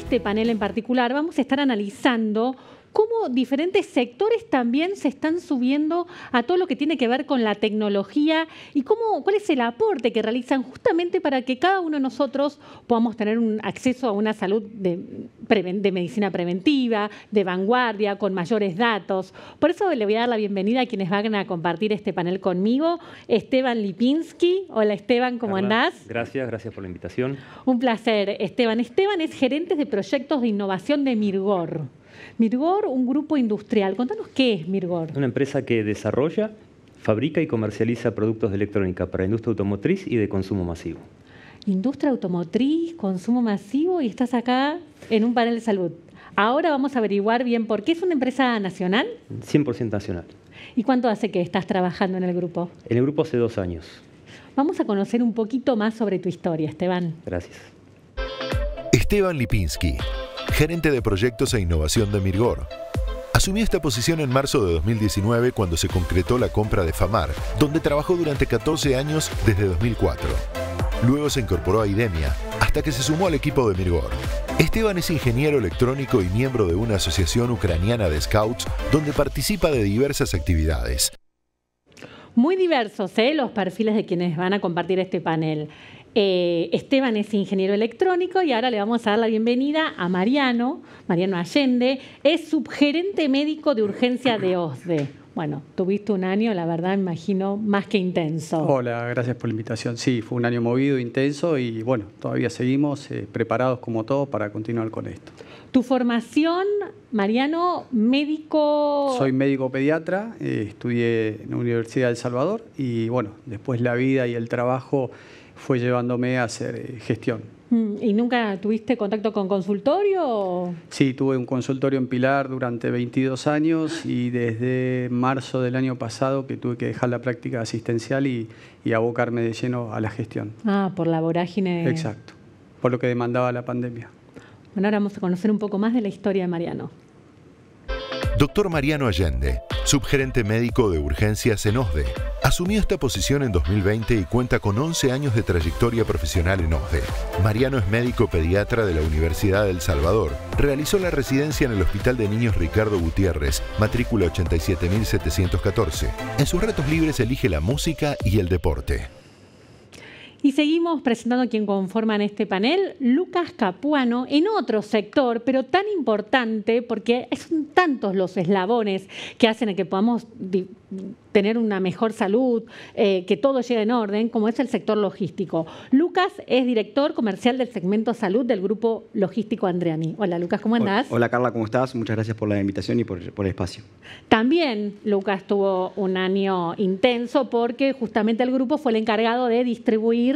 este panel en particular vamos a estar analizando cómo diferentes sectores también se están subiendo a todo lo que tiene que ver con la tecnología y cuál es el aporte que realizan justamente para que cada uno de nosotros podamos tener un acceso a una salud de medicina preventiva, de vanguardia, con mayores datos. Por eso le voy a dar la bienvenida a quienes van a compartir este panel conmigo. Esteban Lipinski. Hola Esteban, ¿cómo andás? Gracias por la invitación. Un placer, Esteban. Esteban es gerente de proyectos de innovación de Mirgor. Mirgor, un grupo industrial. Contanos qué es Mirgor. Una empresa que desarrolla, fabrica y comercializa productos de electrónica para industria automotriz y de consumo masivo. Industria automotriz, consumo masivo, y estás acá en un panel de salud. Ahora vamos a averiguar bien por qué. ¿Es una empresa nacional? 100% nacional. ¿Y cuánto hace que estás trabajando en el grupo? En el grupo hace 2 años. Vamos a conocer un poquito más sobre tu historia, Esteban. Gracias. Esteban Lipinski, gerente de proyectos e innovación de Mirgor. Asumió esta posición en marzo de 2019 cuando se concretó la compra de Famar, donde trabajó durante 14 años desde 2004. Luego se incorporó a Idemia, hasta que se sumó al equipo de Mirgor. Esteban es ingeniero electrónico y miembro de una asociación ucraniana de scouts donde participa de diversas actividades. Muy diversos, los perfiles de quienes van a compartir este panel. Esteban es ingeniero electrónico y ahora le vamos a dar la bienvenida a Mariano Allende, es subgerente médico de urgencia de OSDE. Bueno, tuviste un año, la verdad, me imagino, más que intenso. Hola, gracias por la invitación. Sí, fue un año movido, intenso y bueno, todavía seguimos preparados como todos para continuar con esto. Tu formación, Mariano, médico... Soy médico pediatra, estudié en la Universidad de El Salvador y bueno, después la vida y el trabajo fue llevándome a hacer gestión. ¿Y nunca tuviste contacto con consultorio? Sí, tuve un consultorio en Pilar durante 22 años y desde marzo del año pasado que tuve que dejar la práctica asistencial y abocarme de lleno a la gestión. Ah, por la vorágine. Exacto, por lo que demandaba la pandemia. Bueno, ahora vamos a conocer un poco más de la historia de Mariano. Doctor Mariano Allende, subgerente médico de urgencias en OSDE. Asumió esta posición en 2020 y cuenta con 11 años de trayectoria profesional en OSDE. Mariano es médico pediatra de la Universidad de El Salvador. Realizó la residencia en el Hospital de Niños Ricardo Gutiérrez, matrícula 87.714. En sus ratos libres elige la música y el deporte. Y seguimos presentando a quien conforman este panel, Lucas Capuano, en otro sector, pero tan importante porque son tantos los eslabones que hacen que podamos tener una mejor salud, que todo llegue en orden, como es el sector logístico. Lucas es director comercial del segmento salud del grupo logístico Andreani. Hola Lucas, ¿cómo andás? Hola Carla, ¿cómo estás? Muchas gracias por la invitación y por el espacio. También Lucas tuvo un año intenso porque justamente el grupo fue el encargado de distribuir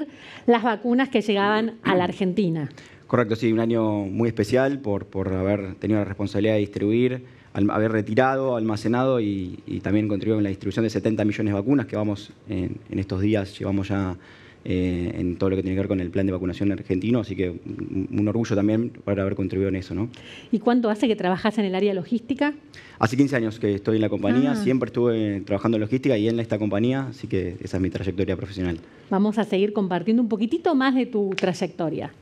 las vacunas que llegaban a la Argentina. Correcto, sí, un año muy especial por haber tenido la responsabilidad de distribuir, haber retirado, almacenado y también contribuido en la distribución de 70 millones de vacunas que vamos en estos días, llevamos ya en todo lo que tiene que ver con el plan de vacunación argentino, así que un orgullo también por haber contribuido en eso, ¿no? ¿Y cuánto hace que trabajás en el área logística? Hace 15 años que estoy en la compañía, siempre estuve trabajando en logística y en esta compañía, así que esa es mi trayectoria profesional. Vamos a seguir compartiendo un poquitito más de tu trayectoria.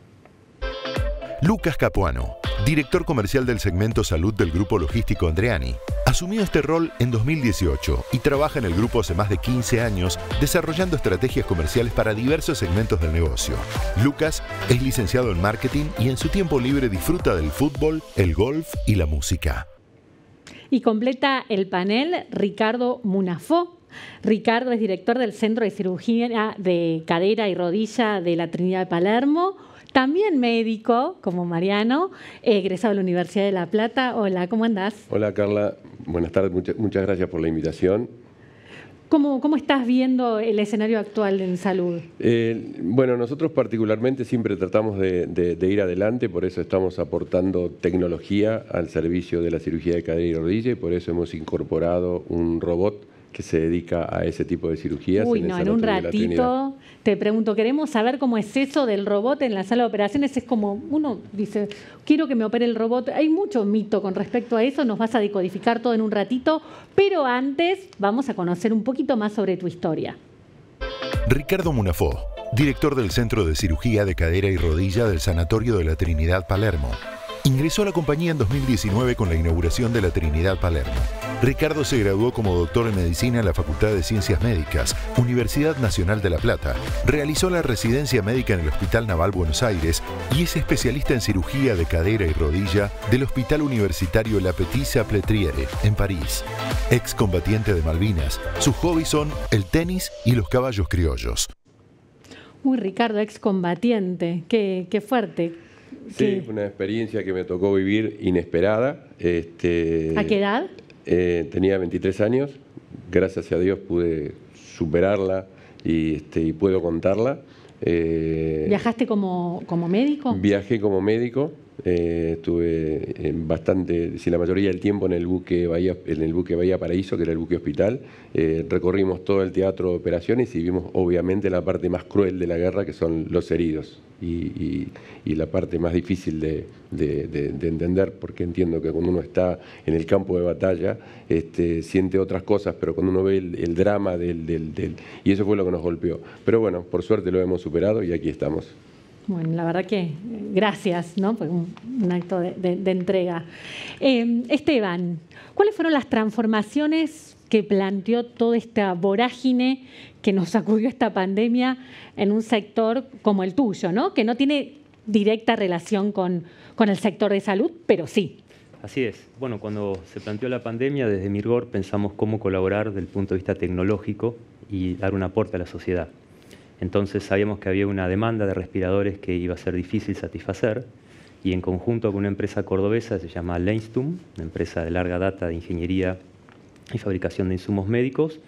Lucas Capuano, director comercial del segmento salud del grupo logístico Andreani. Asumió este rol en 2018 y trabaja en el grupo hace más de 15 años desarrollando estrategias comerciales para diversos segmentos del negocio. Lucas es licenciado en marketing y en su tiempo libre disfruta del fútbol, el golf y la música. Y completa el panel Ricardo Munafó. Ricardo es director del Centro de Cirugía de Cadera y Rodilla de la Trinidad de Palermo. También médico, como Mariano, egresado de la Universidad de La Plata. Hola, ¿cómo andás? Hola, Carla. Buenas tardes. Muchas gracias por la invitación. ¿Cómo estás viendo el escenario actual en salud? Bueno, nosotros particularmente siempre tratamos de ir adelante, por eso estamos aportando tecnología al servicio de la cirugía de cadera y rodilla y por eso hemos incorporado un robot que se dedica a ese tipo de cirugías. Uy, no, en un ratito te pregunto, queremos saber cómo es eso del robot en la sala de operaciones. Es como, uno dice, quiero que me opere el robot. Hay mucho mito con respecto a eso, nos vas a decodificar todo en un ratito, pero antes vamos a conocer un poquito más sobre tu historia. Ricardo Munafó, director del Centro de Cirugía de Cadera y Rodilla del Sanatorio de la Trinidad Palermo. Ingresó a la compañía en 2019 con la inauguración de la Trinidad Palermo. Ricardo se graduó como doctor en medicina en la Facultad de Ciencias Médicas, Universidad Nacional de La Plata. Realizó la residencia médica en el Hospital Naval Buenos Aires y es especialista en cirugía de cadera y rodilla del Hospital Universitario La Petite-Salpêtrière en París. Excombatiente de Malvinas, sus hobbies son el tenis y los caballos criollos. Uy, Ricardo, excombatiente, qué fuerte. Sí, fue una experiencia que me tocó vivir inesperada. ¿A qué edad? Tenía 23 años, gracias a Dios pude superarla y puedo contarla. ¿Viajaste como médico? Viajé como médico, estuve la mayoría del tiempo en el buque Bahía Paraíso, que era el buque hospital. Recorrimos todo el teatro de operaciones y vimos obviamente la parte más cruel de la guerra, que son los heridos. Y la parte más difícil de entender, porque entiendo que cuando uno está en el campo de batalla siente otras cosas, pero cuando uno ve el drama y eso fue lo que nos golpeó. Pero bueno, por suerte lo hemos superado y aquí estamos. Bueno, la verdad que gracias, ¿no? Pues un acto de entrega. Esteban, ¿cuáles fueron las transformaciones que planteó toda esta vorágine que nos sacudió esta pandemia en un sector como el tuyo, ¿no? Que no tiene directa relación con el sector de salud, pero sí? Así es. Bueno, cuando se planteó la pandemia, desde Mirgor pensamos cómo colaborar desde el punto de vista tecnológico y dar un aporte a la sociedad. Entonces sabíamos que había una demanda de respiradores que iba a ser difícil satisfacer y en conjunto con una empresa cordobesa, se llama Leinstum, una empresa de larga data de ingeniería y fabricación de insumos médicos,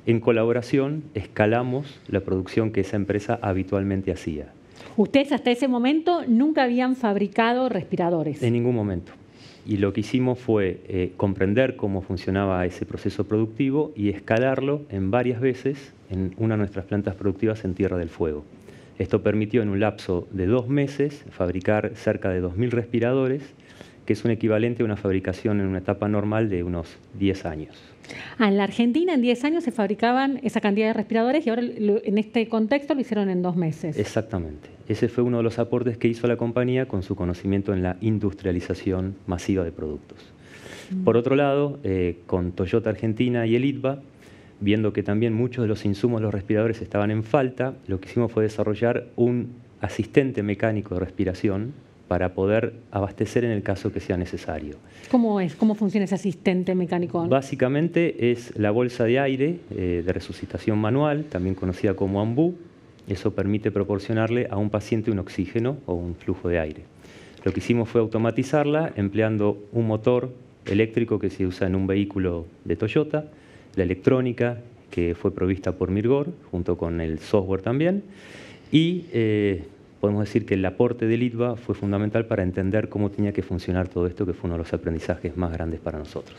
en colaboración escalamos la producción que esa empresa habitualmente hacía. ¿Ustedes hasta ese momento nunca habían fabricado respiradores? En ningún momento. Y lo que hicimos fue comprender cómo funcionaba ese proceso productivo y escalarlo en varias veces en una de nuestras plantas productivas en Tierra del Fuego. Esto permitió en un lapso de 2 meses fabricar cerca de 2.000 respiradores, que es un equivalente a una fabricación en una etapa normal de unos 10 años. En la Argentina en 10 años se fabricaban esa cantidad de respiradores y ahora en este contexto lo hicieron en 2 meses. Exactamente. Ese fue uno de los aportes que hizo la compañía con su conocimiento en la industrialización masiva de productos. Por otro lado, con Toyota Argentina y el ITBA, viendo que también muchos de los insumos de los respiradores estaban en falta, lo que hicimos fue desarrollar un asistente mecánico de respiración para poder abastecer en el caso que sea necesario. ¿Cómo es? ¿Cómo funciona ese asistente mecánico? Básicamente es la bolsa de aire de resucitación manual, también conocida como AMBU. Eso permite proporcionarle a un paciente un oxígeno o un flujo de aire. Lo que hicimos fue automatizarla empleando un motor eléctrico que se usa en un vehículo de Toyota, la electrónica que fue provista por Mirgor, junto con el software también, y podemos decir que el aporte del ITBA fue fundamental para entender cómo tenía que funcionar todo esto, que fue uno de los aprendizajes más grandes para nosotros.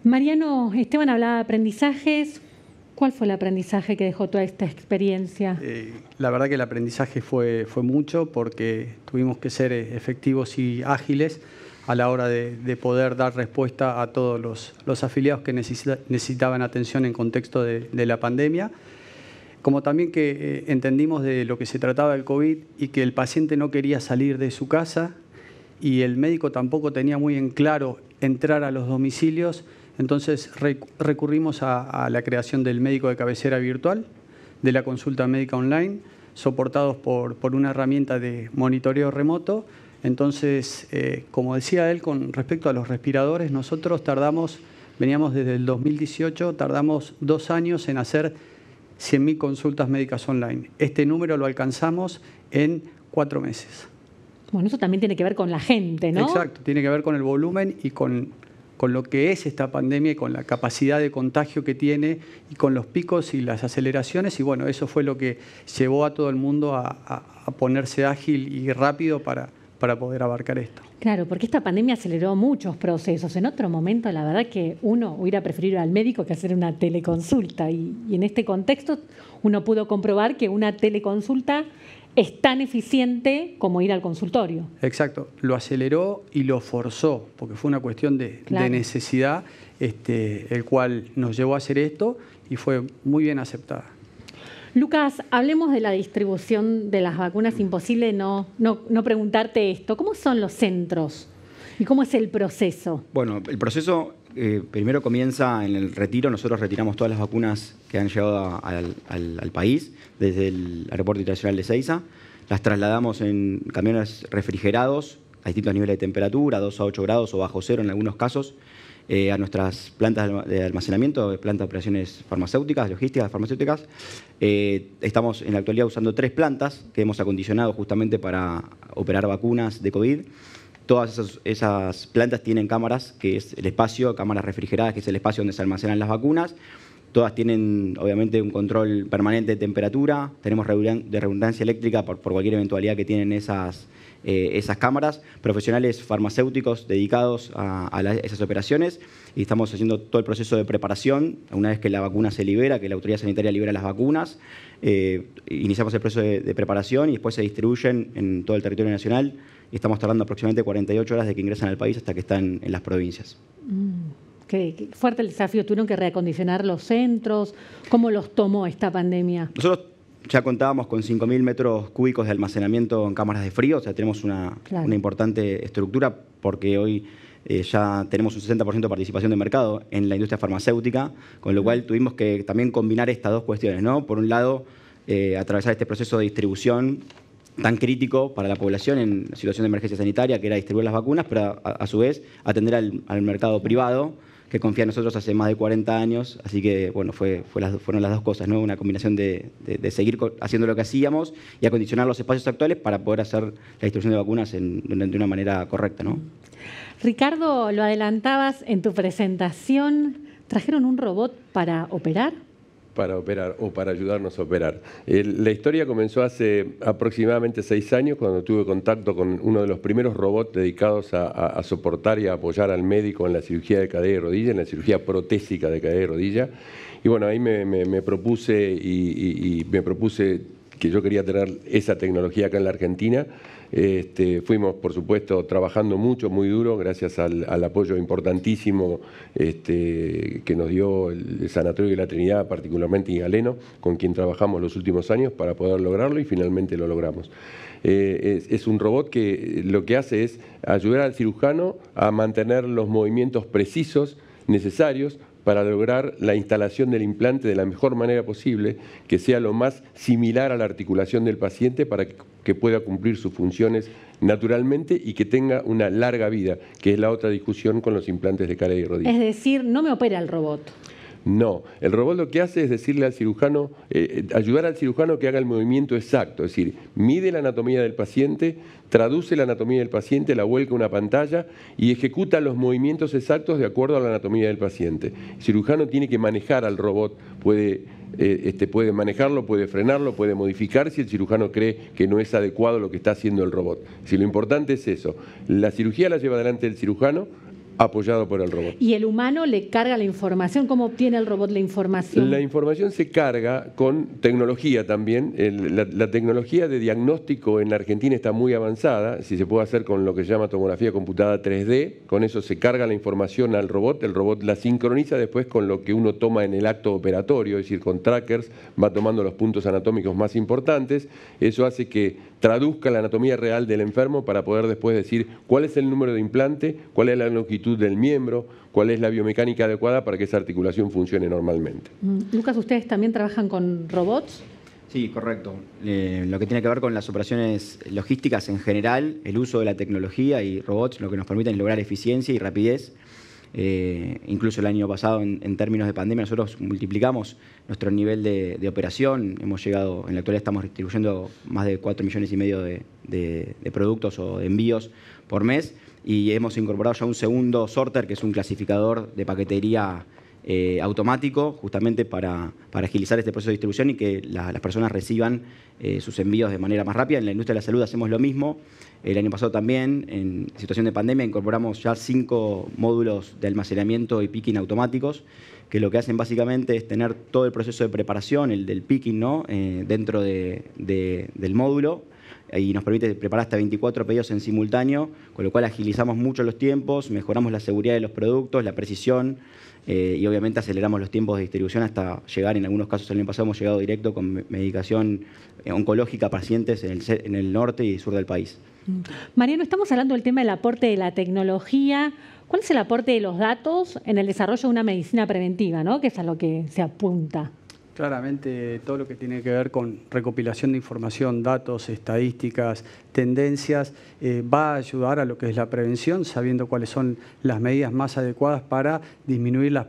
Mariano, Esteban hablaba de aprendizajes. ¿Cuál fue el aprendizaje que dejó toda esta experiencia? La verdad que el aprendizaje fue mucho porque tuvimos que ser efectivos y ágiles a la hora de poder dar respuesta a todos los afiliados que necesitaban atención en contexto de la pandemia. Como también que entendimos de lo que se trataba del COVID y que el paciente no quería salir de su casa y el médico tampoco tenía muy en claro entrar a los domicilios. Entonces recurrimos a la creación del médico de cabecera virtual, de la consulta médica online, soportados por una herramienta de monitoreo remoto. Entonces, como decía él, con respecto a los respiradores, nosotros veníamos desde el 2018, tardamos 2 años en hacer 100.000 consultas médicas online. Este número lo alcanzamos en 4 meses. Bueno, eso también tiene que ver con la gente, ¿no? Exacto, tiene que ver con el volumen y con lo que es esta pandemia y con la capacidad de contagio que tiene y con los picos y las aceleraciones. Y bueno, eso fue lo que llevó a todo el mundo a ponerse ágil y rápido para poder abarcar esto. Claro, porque esta pandemia aceleró muchos procesos. En otro momento, la verdad que uno hubiera preferido ir al médico que hacer una teleconsulta. Y en este contexto uno pudo comprobar que una teleconsulta es tan eficiente como ir al consultorio. Exacto, lo aceleró y lo forzó, porque fue una cuestión de necesidad, el cual nos llevó a hacer esto y fue muy bien aceptada. Lucas, hablemos de la distribución de las vacunas. Imposible no preguntarte esto. ¿Cómo son los centros y cómo es el proceso? Bueno, el proceso primero comienza en el retiro. Nosotros retiramos todas las vacunas que han llegado al país desde el Aeropuerto Internacional de Ezeiza. Las trasladamos en camiones refrigerados a distintos niveles de temperatura, 2 a 8 grados o bajo cero en algunos casos, a nuestras plantas de almacenamiento, plantas de operaciones farmacéuticas, logísticas farmacéuticas. Estamos en la actualidad usando 3 plantas que hemos acondicionado justamente para operar vacunas de COVID. Todas esas plantas tienen cámaras, que es el espacio, cámaras refrigeradas, que es el espacio donde se almacenan las vacunas. Todas tienen, obviamente, un control permanente de temperatura. Tenemos de redundancia eléctrica por cualquier eventualidad que tienen esas cámaras. Profesionales farmacéuticos dedicados a esas operaciones. Y estamos haciendo todo el proceso de preparación. Una vez que la vacuna se libera, que la autoridad sanitaria libera las vacunas, iniciamos el proceso de preparación y después se distribuyen en todo el territorio nacional. Y estamos tardando aproximadamente 48 horas de que ingresan al país hasta que están en las provincias. Qué fuerte el desafío. ¿Tuvieron que reacondicionar los centros? ¿Cómo los tomó esta pandemia? Nosotros ya contábamos con 5.000 metros cúbicos de almacenamiento en cámaras de frío. O sea, tenemos una importante estructura porque hoy ya tenemos un 60% de participación de mercado en la industria farmacéutica, con lo cual tuvimos que también combinar estas dos cuestiones, ¿no? Por un lado, atravesar este proceso de distribución tan crítico para la población en situación de emergencia sanitaria, que era distribuir las vacunas, pero a su vez atender al mercado privado, que confía en nosotros hace más de 40 años. Así que, bueno, fueron las dos cosas, ¿no? Una combinación de seguir haciendo lo que hacíamos y acondicionar los espacios actuales para poder hacer la distribución de vacunas de una manera correcta, ¿no? Ricardo, lo adelantabas en tu presentación. ¿Trajeron un robot para operar? Para operar o para ayudarnos a operar. La historia comenzó hace aproximadamente 6 años, cuando tuve contacto con uno de los primeros robots dedicados a soportar y a apoyar al médico en la cirugía de cadera y rodilla, en la cirugía protésica de cadera y rodilla. Y bueno, ahí me propuse me propuse que yo quería tener esa tecnología acá en la Argentina. Fuimos, por supuesto, trabajando mucho, muy duro, gracias al apoyo importantísimo que nos dio el Sanatorio de la Trinidad, particularmente y Galeno, con quien trabajamos los últimos años para poder lograrlo y finalmente lo logramos. Es un robot que lo que hace es ayudar al cirujano a mantener los movimientos precisos necesarios para lograr la instalación del implante de la mejor manera posible, que sea lo más similar a la articulación del paciente para que pueda cumplir sus funciones naturalmente y que tenga una larga vida, que es la otra discusión con los implantes de cadera y rodilla. Es decir, no me opera el robot. No, el robot lo que hace es decirle al cirujano, ayudar al cirujano que haga el movimiento exacto, es decir, mide la anatomía del paciente, traduce la anatomía del paciente, la vuelca a una pantalla y ejecuta los movimientos exactos de acuerdo a la anatomía del paciente. El cirujano tiene que manejar al robot, puede manejarlo, puede frenarlo, puede modificar si el cirujano cree que no es adecuado lo que está haciendo el robot. Si lo importante es eso, la cirugía la lleva adelante el cirujano, apoyado por el robot. ¿Y el humano le carga la información? ¿Cómo obtiene el robot la información? La información se carga con tecnología también. La tecnología de diagnóstico en Argentina está muy avanzada, si se puede hacer con lo que se llama tomografía computada 3D, con eso se carga la información al robot, el robot la sincroniza después con lo que uno toma en el acto operatorio, es decir, con trackers, va tomando los puntos anatómicos más importantes, eso hace que traduzca la anatomía real del enfermo para poder después decir cuál es el número de implante, cuál es la longitud del miembro, cuál es la biomecánica adecuada para que esa articulación funcione normalmente. Lucas, ¿ustedes también trabajan con robots? Sí, correcto. Lo que tiene que ver con las operaciones logísticas en general, el uso de la tecnología y robots, lo que nos permiten lograr eficiencia y rapidez. Incluso el año pasado, en términos de pandemia, nosotros multiplicamos nuestro nivel de operación. Hemos llegado, en la actualidad estamos distribuyendo más de 4,5 millones de productos o de envíos por mes y hemos incorporado ya un segundo sorter, que es un clasificador de paquetería automático, justamente para agilizar este proceso de distribución y que las personas reciban sus envíos de manera más rápida. En la industria de la salud hacemos lo mismo. El año pasado también, en situación de pandemia, incorporamos ya 5 módulos de almacenamiento y picking automáticos, que lo que hacen básicamente es tener todo el proceso de preparación, el del picking, ¿no? Dentro del módulo, y nos permite preparar hasta 24 pedidos en simultáneo, con lo cual agilizamos mucho los tiempos, mejoramos la seguridad de los productos, la precisión y obviamente aceleramos los tiempos de distribución hasta llegar, en algunos casos el año pasado hemos llegado directo con medicación oncológica a pacientes en el norte y sur del país. Mariano, estamos hablando del tema del aporte de la tecnología. ¿Cuál es el aporte de los datos en el desarrollo de una medicina preventiva, ¿no? Que es a lo que se apunta? Claramente todo lo que tiene que ver con recopilación de información, datos, estadísticas, tendencias, va a ayudar a lo que es la prevención, sabiendo cuáles son las medidas más adecuadas para disminuir los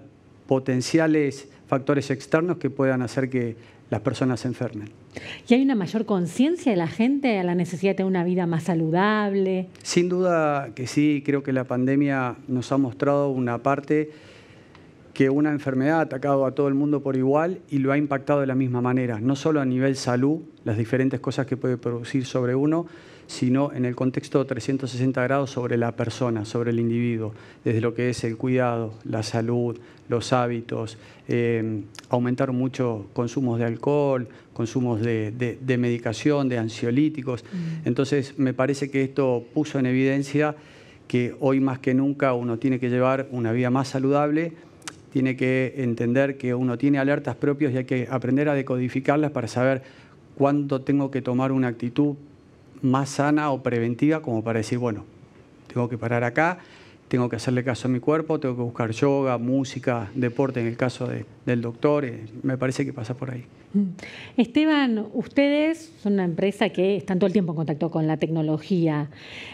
potenciales factores externos que puedan hacer que las personas se enfermen. ¿Y hay una mayor conciencia de la gente a la necesidad de tener una vida más saludable? Sin duda que sí, creo que la pandemia nos ha mostrado una parte que una enfermedad ha atacado a todo el mundo por igual y lo ha impactado de la misma manera, no solo a nivel salud, las diferentes cosas que puede producir sobre uno, sino en el contexto 360 grados sobre la persona, sobre el individuo, desde lo que es el cuidado, la salud, los hábitos, aumentaron mucho consumos de alcohol, consumos de medicación, de ansiolíticos. Entonces, me parece que esto puso en evidencia que hoy más que nunca uno tiene que llevar una vida más saludable, tiene que entender que uno tiene alertas propias y hay que aprender a decodificarlas para saber cuándo tengo que tomar una actitud más sana o preventiva, como para decir, bueno, tengo que parar acá, tengo que hacerle caso a mi cuerpo, tengo que buscar yoga, música, deporte en el caso del doctor, me parece que pasa por ahí. Esteban, ustedes son una empresa que están todo el tiempo en contacto con la tecnología.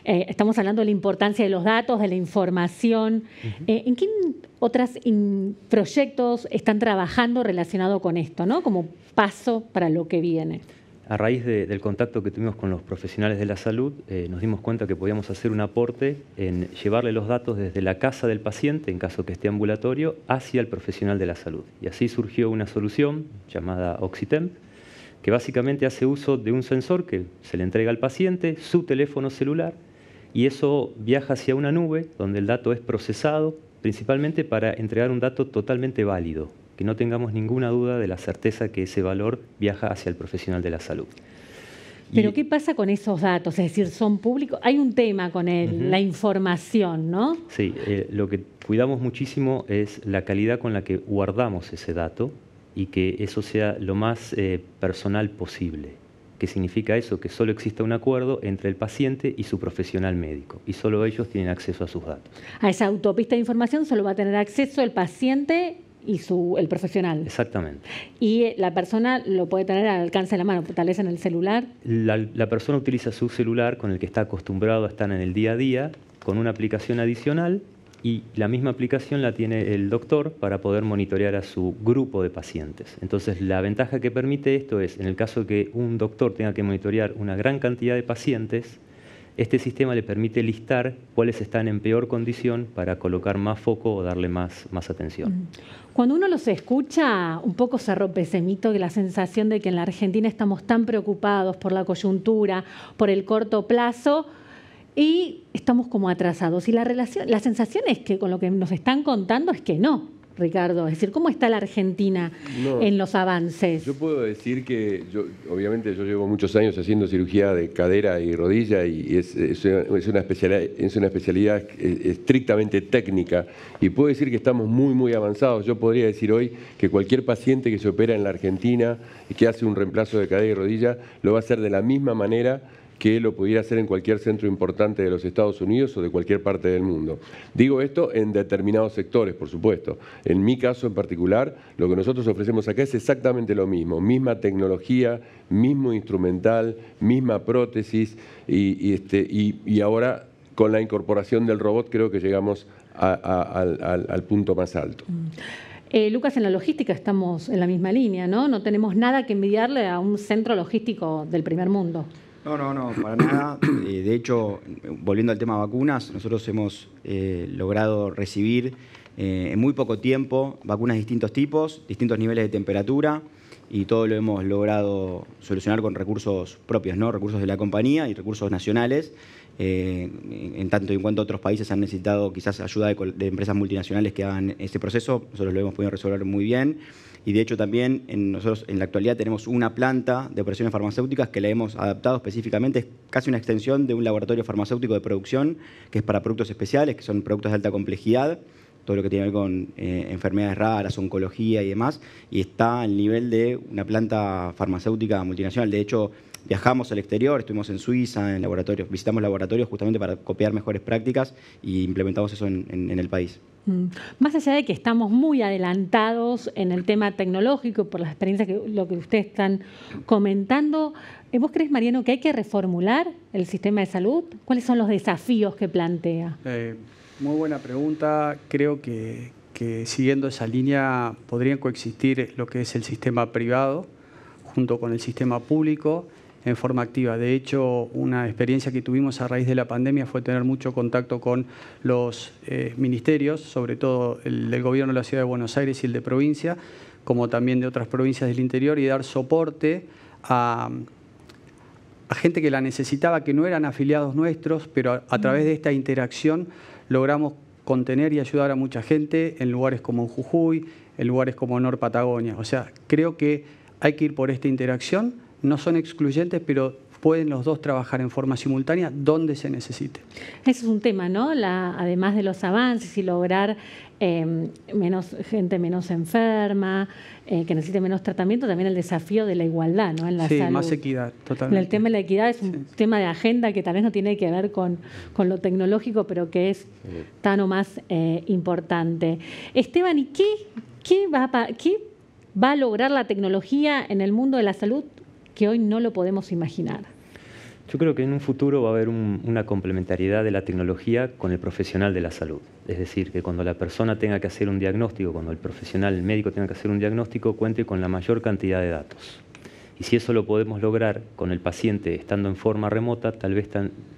Estamos hablando de la importancia de los datos, de la información. ¿En qué otros proyectos están trabajando relacionado con esto, ¿no? Como paso para lo que viene? A raíz del contacto que tuvimos con los profesionales de la salud, nos dimos cuenta que podíamos hacer un aporte en llevarle los datos desde la casa del paciente, en caso que esté ambulatorio, hacia el profesional de la salud. Y así surgió una solución llamada Oxytemp, que básicamente hace uso de un sensor que se le entrega al paciente, su teléfono celular, y eso viaja hacia una nube donde el dato es procesado, principalmente para entregar un dato totalmente válido, que no tengamos ninguna duda de la certeza que ese valor viaja hacia el profesional de la salud. ¿Pero qué pasa con esos datos? Es decir, ¿son públicos? Hay un tema con la información, ¿no? Sí, lo que cuidamos muchísimo es la calidad con la que guardamos ese dato y que eso sea lo más personal posible. ¿Qué significa eso? Que solo exista un acuerdo entre el paciente y su profesional médico y solo ellos tienen acceso a sus datos. A esa autopista de información solo va a tener acceso el paciente y el profesional. Exactamente. ¿Y la persona lo puede tener al alcance de la mano, tal vez en el celular? La persona utiliza su celular con el que está acostumbrado a estar en el día a día, con una aplicación adicional, y la misma aplicación la tiene el doctor para poder monitorear a su grupo de pacientes. Entonces, la ventaja que permite esto es, en el caso que un doctor tenga que monitorear una gran cantidad de pacientes, este sistema le permite listar cuáles están en peor condición para colocar más foco o darle más atención. Cuando uno los escucha, un poco se rompe ese mito, que la sensación de que en la Argentina estamos tan preocupados por la coyuntura, por el corto plazo, y estamos como atrasados. Y la sensación es que con lo que nos están contando es que no, Ricardo. Es decir, ¿cómo está la Argentina en los avances? Yo puedo decir que, obviamente yo llevo muchos años haciendo cirugía de cadera y rodilla y es una especialidad estrictamente técnica y puedo decir que estamos muy avanzados. Yo podría decir hoy que cualquier paciente que se opera en la Argentina y que hace un reemplazo de cadera y rodilla lo va a hacer de la misma manera que lo pudiera hacer en cualquier centro importante de los Estados Unidos o de cualquier parte del mundo. Digo esto en determinados sectores, por supuesto. En mi caso en particular, lo que nosotros ofrecemos acá es exactamente lo mismo. Misma tecnología, mismo instrumental, misma prótesis y ahora con la incorporación del robot creo que llegamos al punto más alto. Lucas, en la logística estamos en la misma línea, ¿no? No tenemos nada que envidiarle a un centro logístico del primer mundo. No, para nada. De hecho, volviendo al tema vacunas, nosotros hemos logrado recibir en muy poco tiempo vacunas de distintos tipos, distintos niveles de temperatura, y todo lo hemos logrado solucionar con recursos propios, ¿no? Recursos de la compañía y recursos nacionales. en tanto y en cuanto otros países han necesitado quizás ayuda de empresas multinacionales que hagan ese proceso, nosotros lo hemos podido resolver muy bien. Y de hecho también nosotros en la actualidad tenemos una planta de operaciones farmacéuticas que la hemos adaptado específicamente, es casi una extensión de un laboratorio farmacéutico de producción que es para productos especiales, que son productos de alta complejidad, todo lo que tiene que ver con enfermedades raras, oncología y demás, y está al nivel de una planta farmacéutica multinacional. De hecho, viajamos al exterior, estuvimos en Suiza, en laboratorios, visitamos laboratorios justamente para copiar mejores prácticas y implementamos eso en el país. Más allá de que estamos muy adelantados en el tema tecnológico por la experiencia lo que ustedes están comentando, ¿vos crees, Mariano, que hay que reformular el sistema de salud? ¿Cuáles son los desafíos que plantea? Muy buena pregunta. Creo que siguiendo esa línea podrían coexistir lo que es el sistema privado junto con el sistema público en forma activa. De hecho, una experiencia que tuvimos a raíz de la pandemia fue tener mucho contacto con los ministerios, sobre todo el del gobierno de la Ciudad de Buenos Aires y el de provincia, como también de otras provincias del interior, y dar soporte a gente que la necesitaba, que no eran afiliados nuestros, pero a través de esta interacción logramos contener y ayudar a mucha gente en lugares como en Jujuy, en lugares como Nor Patagonia. O sea, creo que hay que ir por esta interacción. No son excluyentes, pero pueden los dos trabajar en forma simultánea donde se necesite. Ese es un tema, ¿no? Además de los avances y lograr gente menos enferma, que necesite menos tratamiento, también el desafío de la igualdad, ¿no? En la salud. Más equidad, totalmente. El tema de la equidad es un tema de agenda que tal vez no tiene que ver con lo tecnológico, pero que es tan o más importante. Esteban, ¿y qué va a lograr la tecnología en el mundo de la salud que hoy no lo podemos imaginar? Yo creo que en un futuro va a haber una complementariedad de la tecnología con el profesional de la salud. Es decir, que cuando la persona tenga que hacer un diagnóstico, cuando el profesional, el médico tenga que hacer un diagnóstico, cuente con la mayor cantidad de datos. Y si eso lo podemos lograr con el paciente estando en forma remota, tal vez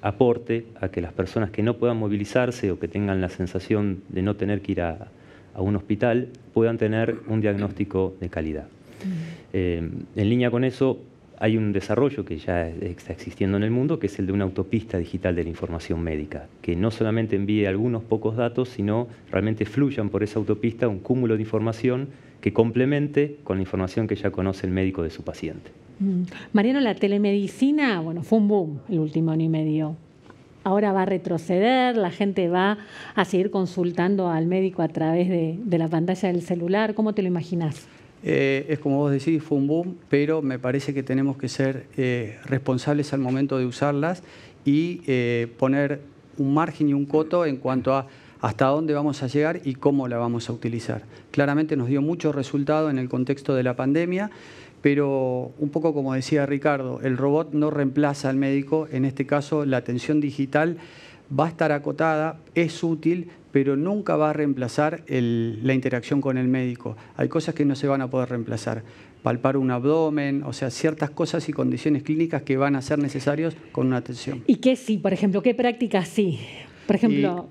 aporte a que las personas que no puedan movilizarse o que tengan la sensación de no tener que ir a un hospital puedan tener un diagnóstico de calidad. En línea con eso, hay un desarrollo que ya está existiendo en el mundo, que es el de una autopista digital de la información médica, que no solamente envíe algunos pocos datos, sino realmente fluyan por esa autopista un cúmulo de información que complemente con la información que ya conoce el médico de su paciente. Mariano, la telemedicina, fue un boom el último año y medio. Ahora va a retroceder, la gente va a seguir consultando al médico a través de la pantalla del celular. ¿Cómo te lo imaginas? Es como vos decís, fue un boom, pero me parece que tenemos que ser responsables al momento de usarlas y poner un margen y un coto en cuanto a hasta dónde vamos a llegar y cómo la vamos a utilizar. Claramente nos dio mucho resultado en el contexto de la pandemia, pero un poco como decía Ricardo, el robot no reemplaza al médico. En este caso, la atención digital va a estar acotada, es útil, pero nunca va a reemplazar la interacción con el médico. Hay cosas que no se van a poder reemplazar. Palpar un abdomen, o sea, ciertas cosas y condiciones clínicas que van a ser necesarios con una atención. ¿Y qué sí? Por ejemplo, ¿qué prácticas sí? Por ejemplo,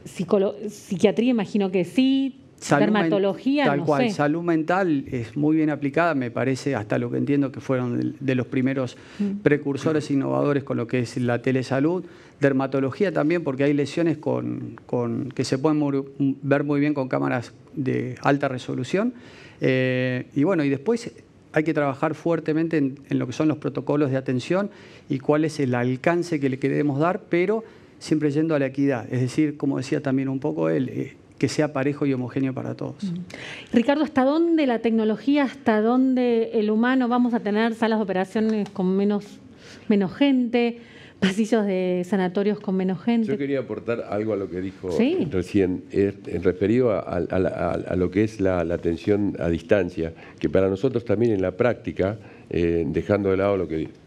psiquiatría imagino que sí, dermatología, tal cual. Salud mental es muy bien aplicada, me parece, hasta lo que entiendo que fueron de los primeros precursores innovadores con lo que es la telesalud. Dermatología también, porque hay lesiones que se pueden ver muy bien con cámaras de alta resolución. Y después hay que trabajar fuertemente en lo que son los protocolos de atención y cuál es el alcance que le queremos dar, pero siempre yendo a la equidad. Es decir, como decía también un poco él, que sea parejo y homogéneo para todos. Ricardo, ¿hasta dónde la tecnología, hasta dónde el humano vamos a tener salas de operaciones con menos gente, pasillos de sanatorios con menos gente? Yo quería aportar algo a lo que dijo recién, referido a lo que es la atención a distancia, que para nosotros también en la práctica, dejando de lado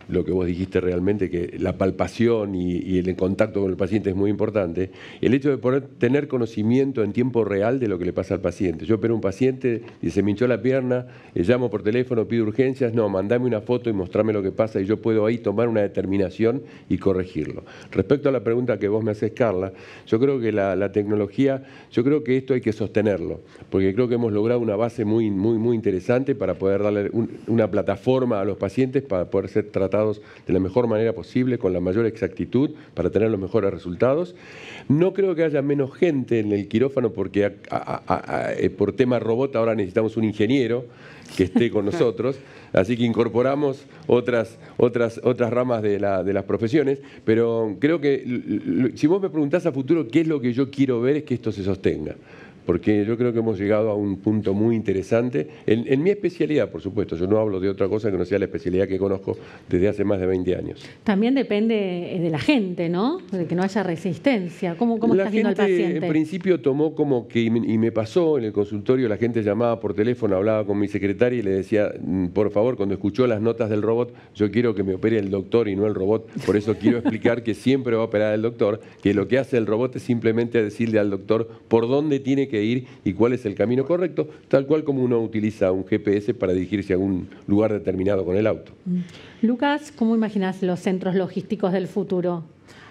lo que vos dijiste realmente, que la palpación y el contacto con el paciente es muy importante, el hecho de poder tener conocimiento en tiempo real de lo que le pasa al paciente. Yo opero a un paciente y se me hinchó la pierna, llamo por teléfono, pido urgencias, no, mandame una foto y mostrame lo que pasa y yo puedo ahí tomar una determinación y corregirlo. Respecto a la pregunta que vos me haces, Carla, yo creo que la tecnología, yo creo que esto hay que sostenerlo, porque creo que hemos logrado una base muy interesante para poder darle una plataforma a los pacientes para poder ser tratados tratados de la mejor manera posible, con la mayor exactitud, para tener los mejores resultados. No creo que haya menos gente en el quirófano porque por tema robot ahora necesitamos un ingeniero que esté con nosotros, así que incorporamos otras ramas de las profesiones, pero creo que si vos me preguntás a futuro qué es lo que yo quiero ver es que esto se sostenga. Porque yo creo que hemos llegado a un punto muy interesante, en mi especialidad, por supuesto. Yo no hablo de otra cosa que no sea la especialidad que conozco desde hace más de 20 años. También depende de la gente, ¿no? De que no haya resistencia. ¿Cómo estás viendo al paciente? La gente en principio tomó como que, y me pasó en el consultorio, la gente llamaba por teléfono, hablaba con mi secretaria y le decía, por favor, cuando escuchó las notas del robot, yo quiero que me opere el doctor y no el robot. Por eso quiero explicar que siempre va a operar el doctor, que lo que hace el robot es simplemente decirle al doctor por dónde tiene que ir y cuál es el camino correcto, tal cual como uno utiliza un GPS para dirigirse a un lugar determinado con el auto. Lucas, ¿cómo imaginas los centros logísticos del futuro?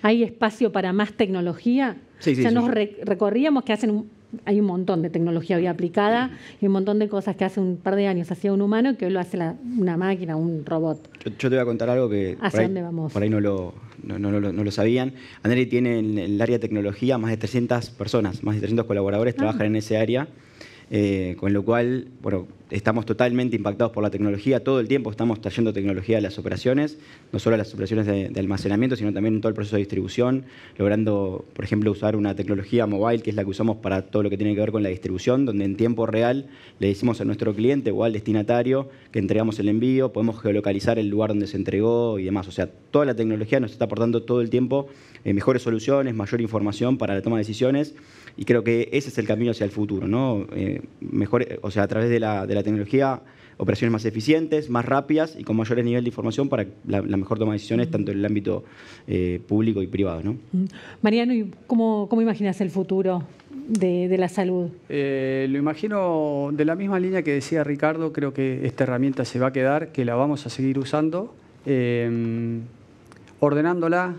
¿Hay espacio para más tecnología? Sí, ya nos recorríamos que hay un montón de tecnología hoy aplicada y un montón de cosas que hace un par de años hacía un humano y que hoy lo hace una máquina, un robot. Yo te voy a contar algo que por ahí no lo sabían. Andrei tiene en el área de tecnología más de 300 personas, más de 300 colaboradores trabajan en ese área. Con lo cual, bueno, estamos totalmente impactados por la tecnología. Todo el tiempo estamos trayendo tecnología a las operaciones, no solo a las operaciones de almacenamiento, sino también en todo el proceso de distribución, logrando, por ejemplo, usar una tecnología mobile, que es la que usamos para todo lo que tiene que ver con la distribución, donde en tiempo real le decimos a nuestro cliente o al destinatario que entregamos el envío, podemos geolocalizar el lugar donde se entregó y demás. O sea, toda la tecnología nos está aportando todo el tiempo mejores soluciones, mayor información para la toma de decisiones, y creo que ese es el camino hacia el futuro, ¿no? O sea, a través de la tecnología, operaciones más eficientes, más rápidas y con mayores niveles de información para la mejor toma de decisiones, tanto en el ámbito público y privado, ¿no? Mariano, ¿y cómo imaginas el futuro de la salud? Lo imagino de la misma línea que decía Ricardo. Creo que esta herramienta se va a quedar, que la vamos a seguir usando, ordenándola,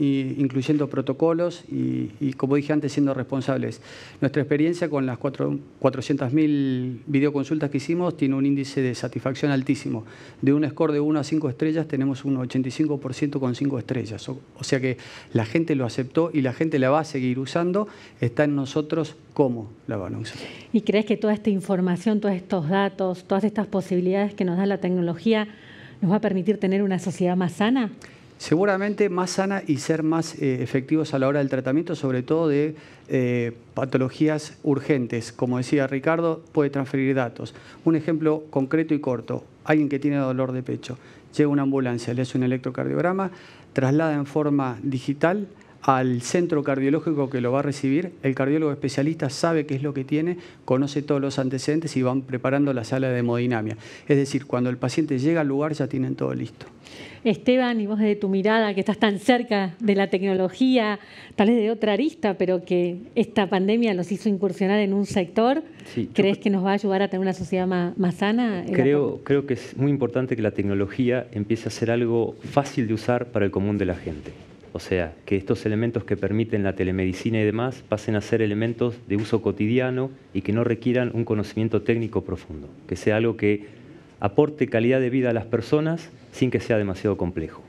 incluyendo protocolos y, como dije antes, siendo responsables. Nuestra experiencia con las 400.000 videoconsultas que hicimos tiene un índice de satisfacción altísimo. De un score de 1 a 5 estrellas tenemos un 85% con 5 estrellas. O sea que la gente lo aceptó y la gente la va a seguir usando. Está en nosotros cómo la van a usar. ¿Y crees que toda esta información, todos estos datos, todas estas posibilidades que nos da la tecnología nos va a permitir tener una sociedad más sana? Seguramente más sana y ser más efectivos a la hora del tratamiento, sobre todo de patologías urgentes. Como decía Ricardo, puede transferir datos. Un ejemplo concreto y corto: alguien que tiene dolor de pecho, llega una ambulancia, le hace un electrocardiograma, traslada en forma digital al centro cardiológico que lo va a recibir. El cardiólogo especialista sabe qué es lo que tiene, conoce todos los antecedentes y van preparando la sala de hemodinamia. Es decir, cuando el paciente llega al lugar ya tienen todo listo. Esteban, y vos desde tu mirada, que estás tan cerca de la tecnología, tal vez de otra arista, pero que esta pandemia los hizo incursionar en un sector, sí, ¿crees que nos va a ayudar a tener una sociedad más sana? Creo que es muy importante que la tecnología empiece a ser algo fácil de usar para el común de la gente. O sea, que estos elementos que permiten la telemedicina y demás pasen a ser elementos de uso cotidiano y que no requieran un conocimiento técnico profundo. Que sea algo que aporte calidad de vida a las personas sin que sea demasiado complejo.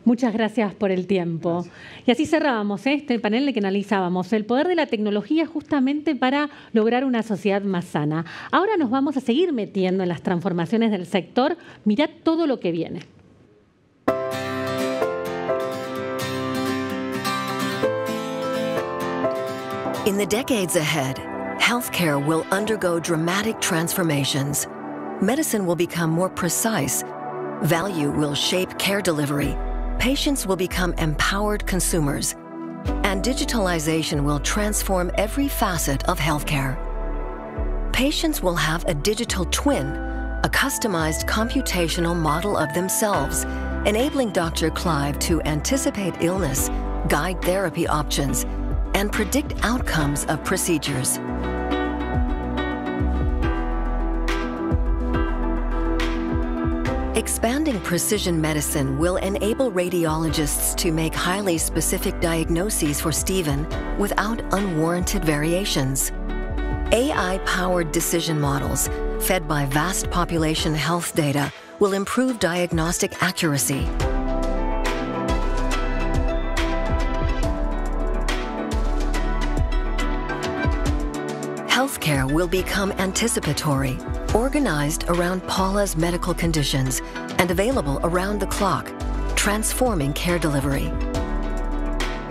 Muchas gracias por el tiempo. Gracias. Y así cerrábamos este panel en que analizábamos el poder de la tecnología justamente para lograr una sociedad más sana. Ahora nos vamos a seguir metiendo en las transformaciones del sector. Mirad todo lo que viene. In the decades ahead, healthcare will undergo dramatic transformations. Medicine will become more precise. Value will shape care delivery. Patients will become empowered consumers. And digitalization will transform every facet of healthcare. Patients will have a digital twin, a customized computational model of themselves, enabling Dr. Clive to anticipate illness, guide therapy options, and predict outcomes of procedures. Expanding precision medicine will enable radiologists to make highly specific diagnoses for Stephen without unwarranted variations. AI-powered decision models, fed by vast population health data, will improve diagnostic accuracy. Healthcare will become anticipatory, organized around Paula's medical conditions, and available around the clock, transforming care delivery.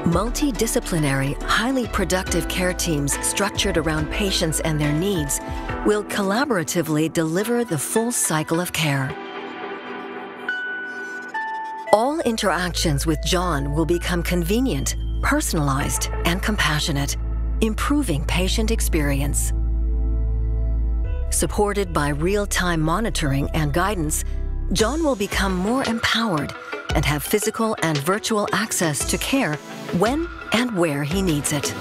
Multidisciplinary, highly productive care teams structured around patients and their needs will collaboratively deliver the full cycle of care. All interactions with John will become convenient, personalized, and compassionate, improving patient experience. Supported by real-time monitoring and guidance, John will become more empowered and have physical and virtual access to care when and where he needs it.